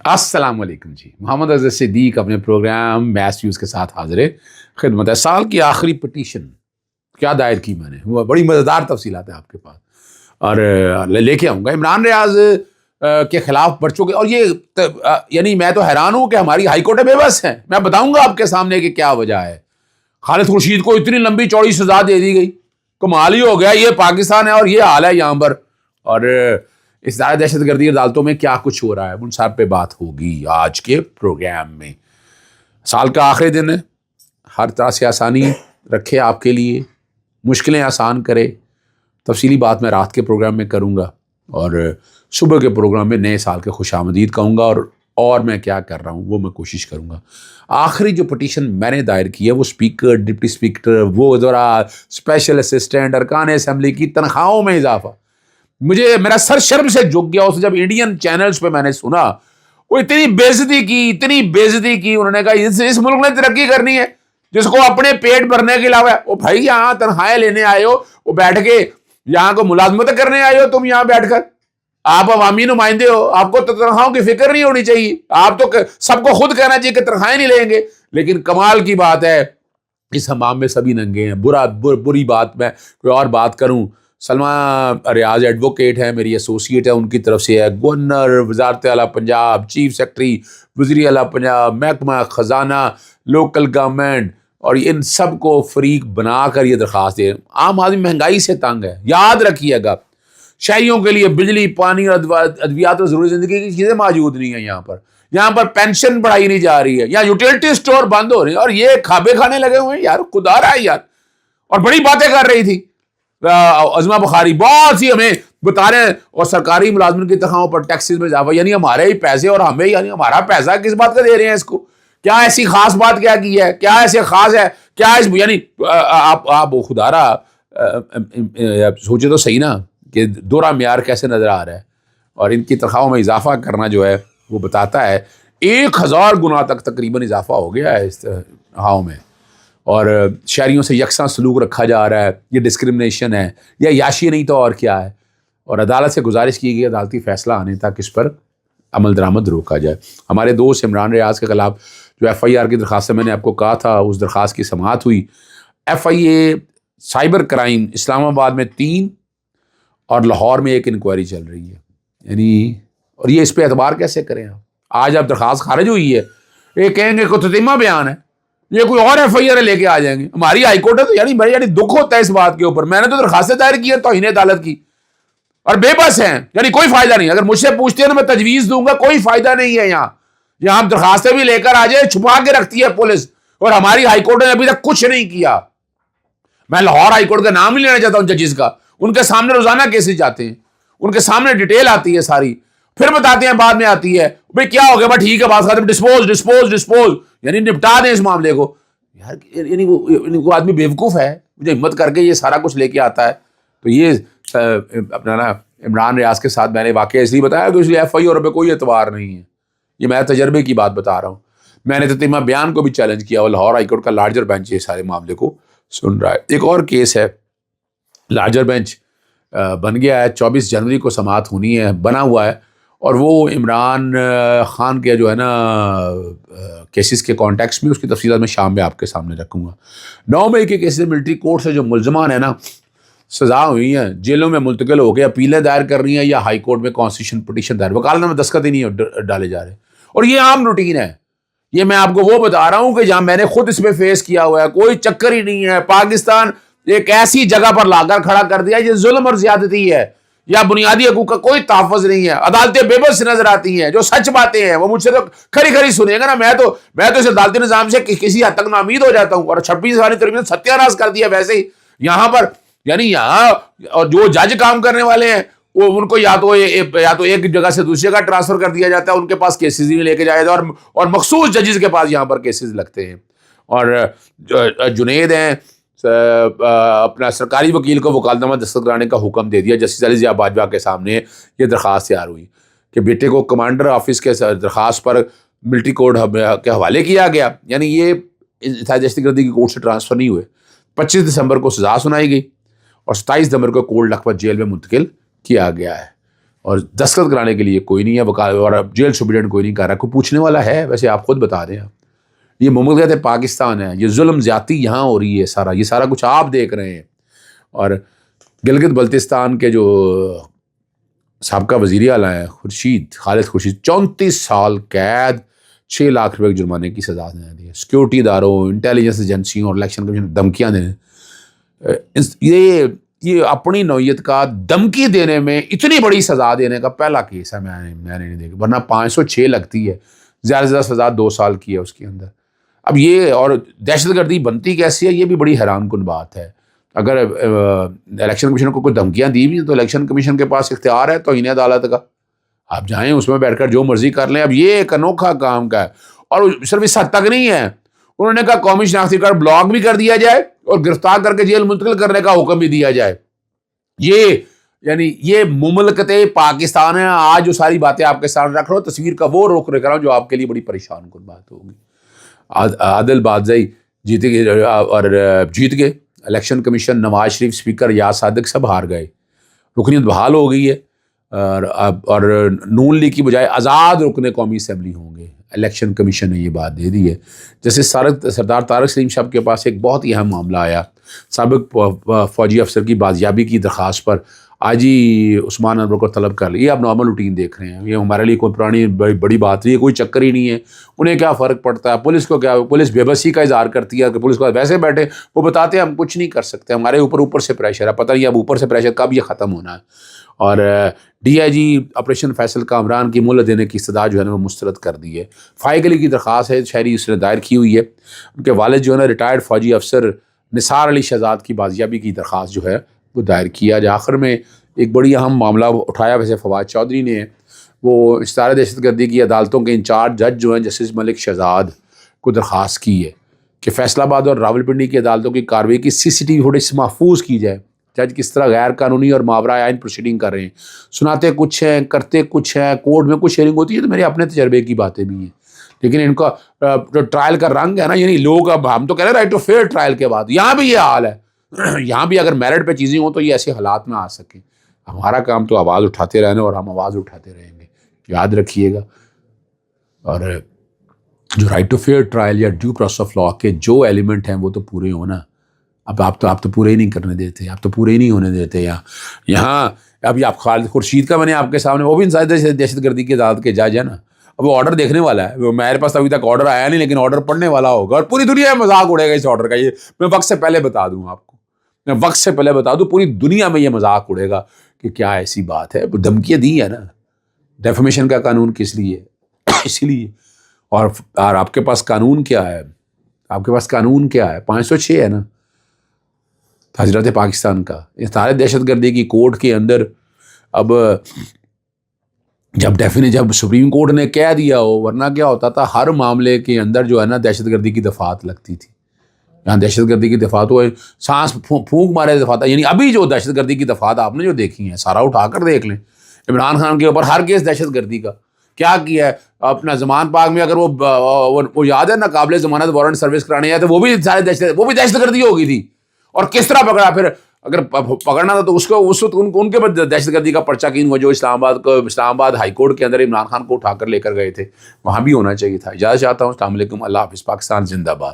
السلام علیکم جی، محمد اظہر صدیق اپنے پروگرام میس ویوز کے ساتھ حاضر خدمت ہے۔ سال کی آخری پٹیشن کیا دائر کی میں نے، وہ بڑی مزیدار تفصیلات ہیں آپ کے پاس، اور لے کے آؤں گا عمران ریاض کے خلاف پرچوں کے، اور یہ یعنی میں تو حیران ہوں کہ ہماری ہائی کورٹ بے بس ہیں۔ میں بتاؤں گا آپ کے سامنے کہ کیا وجہ ہے۔ خالد خورشید کو اتنی لمبی چوڑی سزا دے دی گئی، کمال ہی ہو گیا۔ یہ پاکستان ہے اور یہ حال ہے یہاں پر، اور اس ادارہ دہشت گردی عدالتوں میں کیا کچھ ہو رہا ہے، ان سب پہ بات ہوگی آج کے پروگرام میں۔ سال کا آخری دن ہے، ہر طرح سے آسانی رکھے آپ کے لیے، مشکلیں آسان کرے۔ تفصیلی بات میں رات کے پروگرام میں کروں گا، اور صبح کے پروگرام میں نئے سال کے خوش آمدید کہوں گا، اور میں کیا کر رہا ہوں وہ میں کوشش کروں گا۔ آخری جو پٹیشن میں نے دائر کی ہے وہ اسپیکر، ڈپٹی اسپیکر، وہ ذرا اسپیشل اسسٹنٹ، ارکان اسمبلی کی تنخواہوں میں اضافہ، مجھے میرا سر شرم سے جھک گیا اس جب انڈین چینلز پہ میں نے سنا۔ وہ اتنی بےعزتی کی انہوں نے کہا اس ملک نے ترقی کرنی ہے جس کو اپنے پیٹ بھرنے کے علاوہ، وہ بھائی یہاں تنخواہیں لینے آئے ہو، وہ بیٹھ کے یہاں کو ملازمت کرنے آئے ہو تم یہاں بیٹھ کر، آپ عوامی نمائندے ہو، آپ کو تنخواہوں کی فکر نہیں ہونی چاہیے، آپ تو سب کو خود کہنا چاہیے کہ تنخواہیں نہیں لیں گے۔ لیکن کمال کی بات ہے اس حمام میں سبھی ننگے ہیں۔ بری بات میں کوئی اور بات کروں، سلمہ ریاض ایڈوکیٹ ہے، میری ایسوسیٹ ہے، ان کی طرف سے ہے گورنر، وزارت اعلیٰ پنجاب، چیف سیکرٹری، وزیر اعلیٰ پنجاب، محکمہ خزانہ، لوکل گورنمنٹ، اور ان سب کو فریق بنا کر یہ درخواست دے۔ عام آدمی مہنگائی سے تنگ ہے، یاد رکھیے گا، شہریوں کے لیے بجلی، پانی اور ادویات اور ضروری زندگی کی چیزیں موجود نہیں ہیں یہاں پر پینشن بڑھائی نہیں جا رہی ہے، یہاں یوٹیلٹی سٹور بند ہو رہے ہیں، اور یہ کھابے کھانے لگے ہوئے ہیں یار، خدا رہا ہے یار۔ اور بڑی باتیں کر رہی تھی عظمہ بخاری، بہت سی ہمیں بتا رہے ہیں، اور سرکاری ملازمین کی تنخواہوں پر ٹیکسز میں اضافہ، یعنی ہمارے ہی پیسے اور ہمیں، یعنی ہمارا پیسہ کس بات کا دے رہے ہیں اس کو؟ کیا ایسی خاص بات کیا کی ہے؟ کیا ایسے خاص ہے؟ کیا اس یعنی آپ خدا رہا سوچے تو صحیح نا کہ دوہرا معیار کیسے نظر آ رہا ہے۔ اور ان کی تنخواہوں میں اضافہ کرنا جو ہے وہ بتاتا ہے 1000 گنا تک تقریباً اضافہ ہو گیا ہے اس تنخواہوں میں، اور شہریوں سے یکساں سلوک رکھا جا رہا ہے۔ یہ ڈسکرمنیشن ہے یا یاشی نہیں تو اور کیا ہے؟ اور عدالت سے گزارش کی گئی عدالتی فیصلہ آنے تک اس پر عمل درآمد روکا جائے۔ ہمارے دوست عمران ریاض کے خلاف جو ایف آئی آر کی درخواست ہے، میں نے آپ کو کہا تھا اس درخواست کی سماعت ہوئی۔ F I A cyber crime اسلام آباد میں 3 اور لاہور میں 1 انکوائری چل رہی ہے، یعنی اور یہ اس پہ اعتبار کیسے کریں آپ؟ آج اب درخواست خارج ہوئی ہے، یہ کہیں گے کہ تتیمہ بیان ہے، یہ کوئی اور ایف آئی آر لے کے آ جائیں گے۔ ہماری ہائی کورٹ ہے تو یعنی دکھ ہوتا ہے اس بات کے اوپر۔ میں نے تو درخواستیں دائر کی ہے توہین عدالت کی، اور بے بس ہیں، یعنی کوئی فائدہ نہیں۔ اگر مجھ سے پوچھتے ہیں تو میں تجویز دوں گا، کوئی فائدہ نہیں ہے یہاں ہم درخواستیں بھی لے کر آ جائے، چھپا کے رکھتی ہے پولیس، اور ہماری ہائی کورٹ نے ابھی تک کچھ نہیں کیا۔ میں لاہور ہائی کورٹ کا نام نہیں لینا چاہتا ہوں ججز کا، ان کے سامنے روزانہ کیسز جاتے ہیں، ان کے سامنے ڈیٹیل آتی ہے ساری، پھر بتاتے ہیں بعد میں آتی ہے بھئی کیا ہو گیا، بس ٹھیک ہے بات ختم، ڈسپوز، یعنی نپٹا دیں اس معاملے کو یار۔ یعنی وہ آدمی بیوقوف ہے، مجھے ہمت کر کے یہ سارا کچھ لے کے آتا ہے۔ تو یہ اپنا نا عمران ریاض کے ساتھ میں نے واقعہ اس لیے بتایا کہ اس لیے ایف آئی آر پہ کوئی اعتبار نہیں ہے، یہ میں تجربے کی بات بتا رہا ہوں۔ میں نے تتیمہ بیان کو بھی چیلنج کیا، اور لاہور ہائی کورٹ کا لارجر بینچ یہ سارے معاملے کو سن رہا ہے۔ ایک اور کیس ہے، لارجر بینچ بن گیا ہے، 24 جنوری کو سماعت ہونی ہے، بنا ہوا ہے، اور وہ عمران خان کے جو ہے نا کیسز کے کانٹیکس میں، اس کی تفصیلات میں شام میں آپ کے سامنے رکھوں گا۔ 9 مئی کے کیسز ملٹری کورٹ سے جو ملزمان ہیں نا سزا ہوئی ہیں، جیلوں میں منتقل ہو کے اپیلیں دائر کر رہی ہیں، یا ہائی کورٹ میں کانسٹیٹیوشن پٹیشن دائر، وکالت نامہ دستخط ہی نہیں ڈالے جا رہے، اور یہ عام روٹین ہے۔ یہ میں آپ کو وہ بتا رہا ہوں کہ جہاں میں نے خود اس میں فیس کیا ہوا ہے، کوئی چکر ہی نہیں ہے۔ پاکستان ایک ایسی جگہ پر لا کر کھڑا کر دیا یہ ظلم اور زیادتی ہے، یا بنیادی حقوق کا کوئی تحفظ نہیں ہے۔ عدالتیں بے بس نظر آتی ہیں، جو سچ باتیں ہیں وہ مجھ سے تو کھری سنیں گا نا، میں تو اس عدالتی نظام سے کسی حد تک ناامید ہو جاتا ہوں، اور 26 سال ترمیم ستیہ ناش کر دیا۔ ویسے ہی یہاں پر یعنی یہاں اور جو جج کام کرنے والے ہیں وہ ان کو یا تو ایک جگہ سے دوسری جگہ ٹرانسفر کر دیا جاتا ہے، ان کے پاس کیسز ہی نہیں لے کے جایا جاتا، اور مخصوص ججز کے پاس یہاں پر کیسز لگتے ہیں۔ اور جنید ہیں، اپنا سرکاری وکیل کو وکالت نامہ دستخط کرانے کا حکم دے دیا۔ جسٹس علی ضیاء باجوہ کے سامنے یہ درخواست تیار ہوئی کہ بیٹے کو کمانڈر آفس کے درخواست پر ملٹری کورٹ کے حوالے کیا گیا، یعنی یہ دہشت گردی کی کورٹ سے ٹرانسفر نہیں ہوئے۔ 25 دسمبر کو سزا سنائی گئی، اور 27 دسمبر کو کولڈ لکھپت جیل میں منتقل کیا گیا ہے۔ اور دستخط کرانے کے لیے کوئی نہیں ہے، اور اب جیل سپرڈنٹ کوئی نہیں کر رہا، کوئی پوچھنے والا ہے؟ ویسے آپ خود بتا رہے ہیں، یہ مملکت پاکستان ہے، یہ ظلم زیادتی یہاں ہو رہی ہے، یہ سارا کچھ آپ دیکھ رہے ہیں. اور گلگت بلتستان کے جو سابقہ وزیر اعلیٰ ہیں خالد خورشید، 34 سال قید، 6 لاکھ روپے کے جرمانے کی سزا دی ہے. سیکورٹی اداروں، انٹیلیجنس ایجنسیوں اور الیکشن کمیشن دھمکیاں دینے، یہ اپنی نوعیت کا دھمکی دینے میں اتنی بڑی سزا دینے کا پہلا کیس ہے میں نے نہیں دیکھا، ورنہ 506 لگتی ہے، زیادہ سے زیادہ سزا 2 سال کی ہے اس کے اندر. اب یہ اور دہشت گردی بنتی کیسی ہے، یہ بھی بڑی حیران کن بات ہے. اگر الیکشن کمیشن کو کوئی دھمکیاں دی بھی ہیں تو الیکشن کمیشن کے پاس اختیار ہے توہین عدالت کا، آپ جائیں اس میں بیٹھ کر جو مرضی کر لیں. اب یہ ایک انوکھا کام کا ہے، اور صرف اس حد تک نہیں ہے، انہوں نے کہا قومی شناختی کارڈ بلاک بھی کر دیا جائے اور گرفتار کر کے جیل منتقل کرنے کا حکم بھی دیا جائے. یہ مملکت پاکستان ہے. آج جو ساری باتیں آپ کے سامنے رکھ رہا ہوں، تصویر کا وہ رخ رکھ رہا ہوں جو آپ کے لیے بڑی پریشان کن بات ہوگی. عادل بادشاہی جیت گئے election commission, Nawaz Sharif speaker, یا صادق سب ہار گئے، رکنیت بحال ہو گئی ہے، اور نون لیگ کی بجائے آزاد رکن قومی اسمبلی ہوں گے. الیکشن کمیشن نے یہ بات دے دی ہے. جیسے سردار طارق سلیم صاحب کے پاس ایک بہت ہی اہم معاملہ آیا، سابق فوجی افسر کی بازیابی کی درخواست پر آج ہی عثمان انور کو طلب کر لی. یہ آپ نارمل روٹین دیکھ رہے ہیں، یہ ہمارے لیے کوئی پرانی بڑی بات نہیں ہے، کوئی چکر ہی نہیں ہے. انہیں کیا فرق پڑتا ہے، پولیس کو کیا، پولیس بے بسی کا اظہار کرتی ہے کہ پولیس کو ویسے بیٹھے وہ بتاتے ہیں ہم کچھ نہیں کر سکتے، ہمارے اوپر سے پریشر ہے، پتہ نہیں اب اوپر سے پریشر کب یہ ختم ہونا ہے. اور D I G operation Faisal Kamran کی مہلت دینے کی استدعا جو ہے نا وہ مسترد کر دی ہے. فائق علی کی درخواست ہے، شہری اس نے دائر کی ہوئی ہے. ان کے والد جو ہے نا ریٹائرڈ فوجی افسر نثار علی شہزاد کی بازیابی کی درخواست جو ہے وہ دائر کیا. جو آخر میں ایک بڑی اہم معاملہ اٹھایا ویسے فواد چودھری نے، وہ اشتعال دہشت گردی کی عدالتوں کے انچارج جج جو ہیں جسٹس ملک شہزاد کو درخواست کی ہے کہ فیصل آباد اور راولپنڈی کی عدالتوں کی کارروائی کی CCTV فوٹیج محفوظ کی جائے. جج کس طرح غیر قانونی اور ماورائے آئین پروسیڈنگ کر رہے ہیں، سناتے کچھ ہیں، کرتے کچھ ہیں، کورٹ میں کچھ ہیئرنگ ہوتی ہے تو میرے اپنے تجربے کی باتیں بھی ہیں، لیکن ان کا جو ٹرائل کا رنگ ہے نا، یعنی لوگ اب ہم تو کہہ رہے ہیں رائٹ ٹو فیئر ٹرائل کے بعد، یہاں بھی یہ حال ہے. یہاں بھی اگر میرٹ پہ چیزیں ہوں تو یہ ایسے حالات میں آ سکیں. ہمارا کام تو آواز اٹھاتے رہنا، اور ہم آواز اٹھاتے رہیں گے، یاد رکھیے گا. اور جو رائٹ ٹو فیئر ٹرائل یا ڈیو پروسیس آف لا کے جو ایلیمنٹ ہیں وہ تو پورے ہونا. اب آپ تو پورے ہی نہیں کرنے دیتے، آپ تو پورے ہی نہیں ہونے دیتے. یہاں ابھی آپ خالد خورشید کا میں نے آپ کے سامنے، وہ بھی انسانی دہشت گردی کی عدالت کے جج ہے نا، اب وہ آرڈر دیکھنے والا ہے. وہ میرے پاس ابھی تک آرڈر آیا نہیں، لیکن آرڈر پڑھنے والا ہوگا اور پوری دنیا میں مذاق اڑے گا اس آرڈر کا. یہ میں وقت سے پہلے بتا دوں آپ کو، پوری دنیا میں یہ مذاق اڑے گا کہ کیا ایسی بات ہے. دھمکیاں دی ہے نا، ڈیفیمیشن کا قانون کس لیے؟ اسی لیے. اور آپ کے پاس قانون کیا ہے؟ آپ کے پاس قانون کیا ہے؟ 506 ہے نا حضرت پاکستان کا. اس سارے دہشت گردی کی کورٹ کے اندر اب جب سپریم کورٹ نے کہہ دیا ہو، ورنہ کیا ہوتا تھا ہر معاملے کے اندر جو ہے نا دہشت گردی کی دفعات لگتی تھی. یہاں دہشت گردی کی دفعات ہوئے، سانس پھونک مارے دفعات. یعنی ابھی جو دہشت گردی کی دفعات آپ نے جو دیکھی ہیں سارا اٹھا کر دیکھ لیں. عمران خان کے اوپر ہر کیس دہشت گردی کا کیا کیا ہے. اپنا زمان پاک میں اگر وہ یاد ہے نا قابل ضمانت وارنٹ سروس کرانے آئے تو وہ بھی دہشت گردی ہو گئی تھی. اور کس طرح پکڑا؟ پھر اگر پکڑنا تھا تو اس وقت ان کے اوپر دہشت گردی کا پرچہ کین ہوا جو اسلام آباد ہائی کورٹ کے اندر عمران خان کو اٹھا کر لے کر گئے تھے. وہاں بھی ہونا چاہیے تھا. اجازت چاہتا ہوں. السلام علیکم. اللہ حافظ. پاکستان زندہ باد.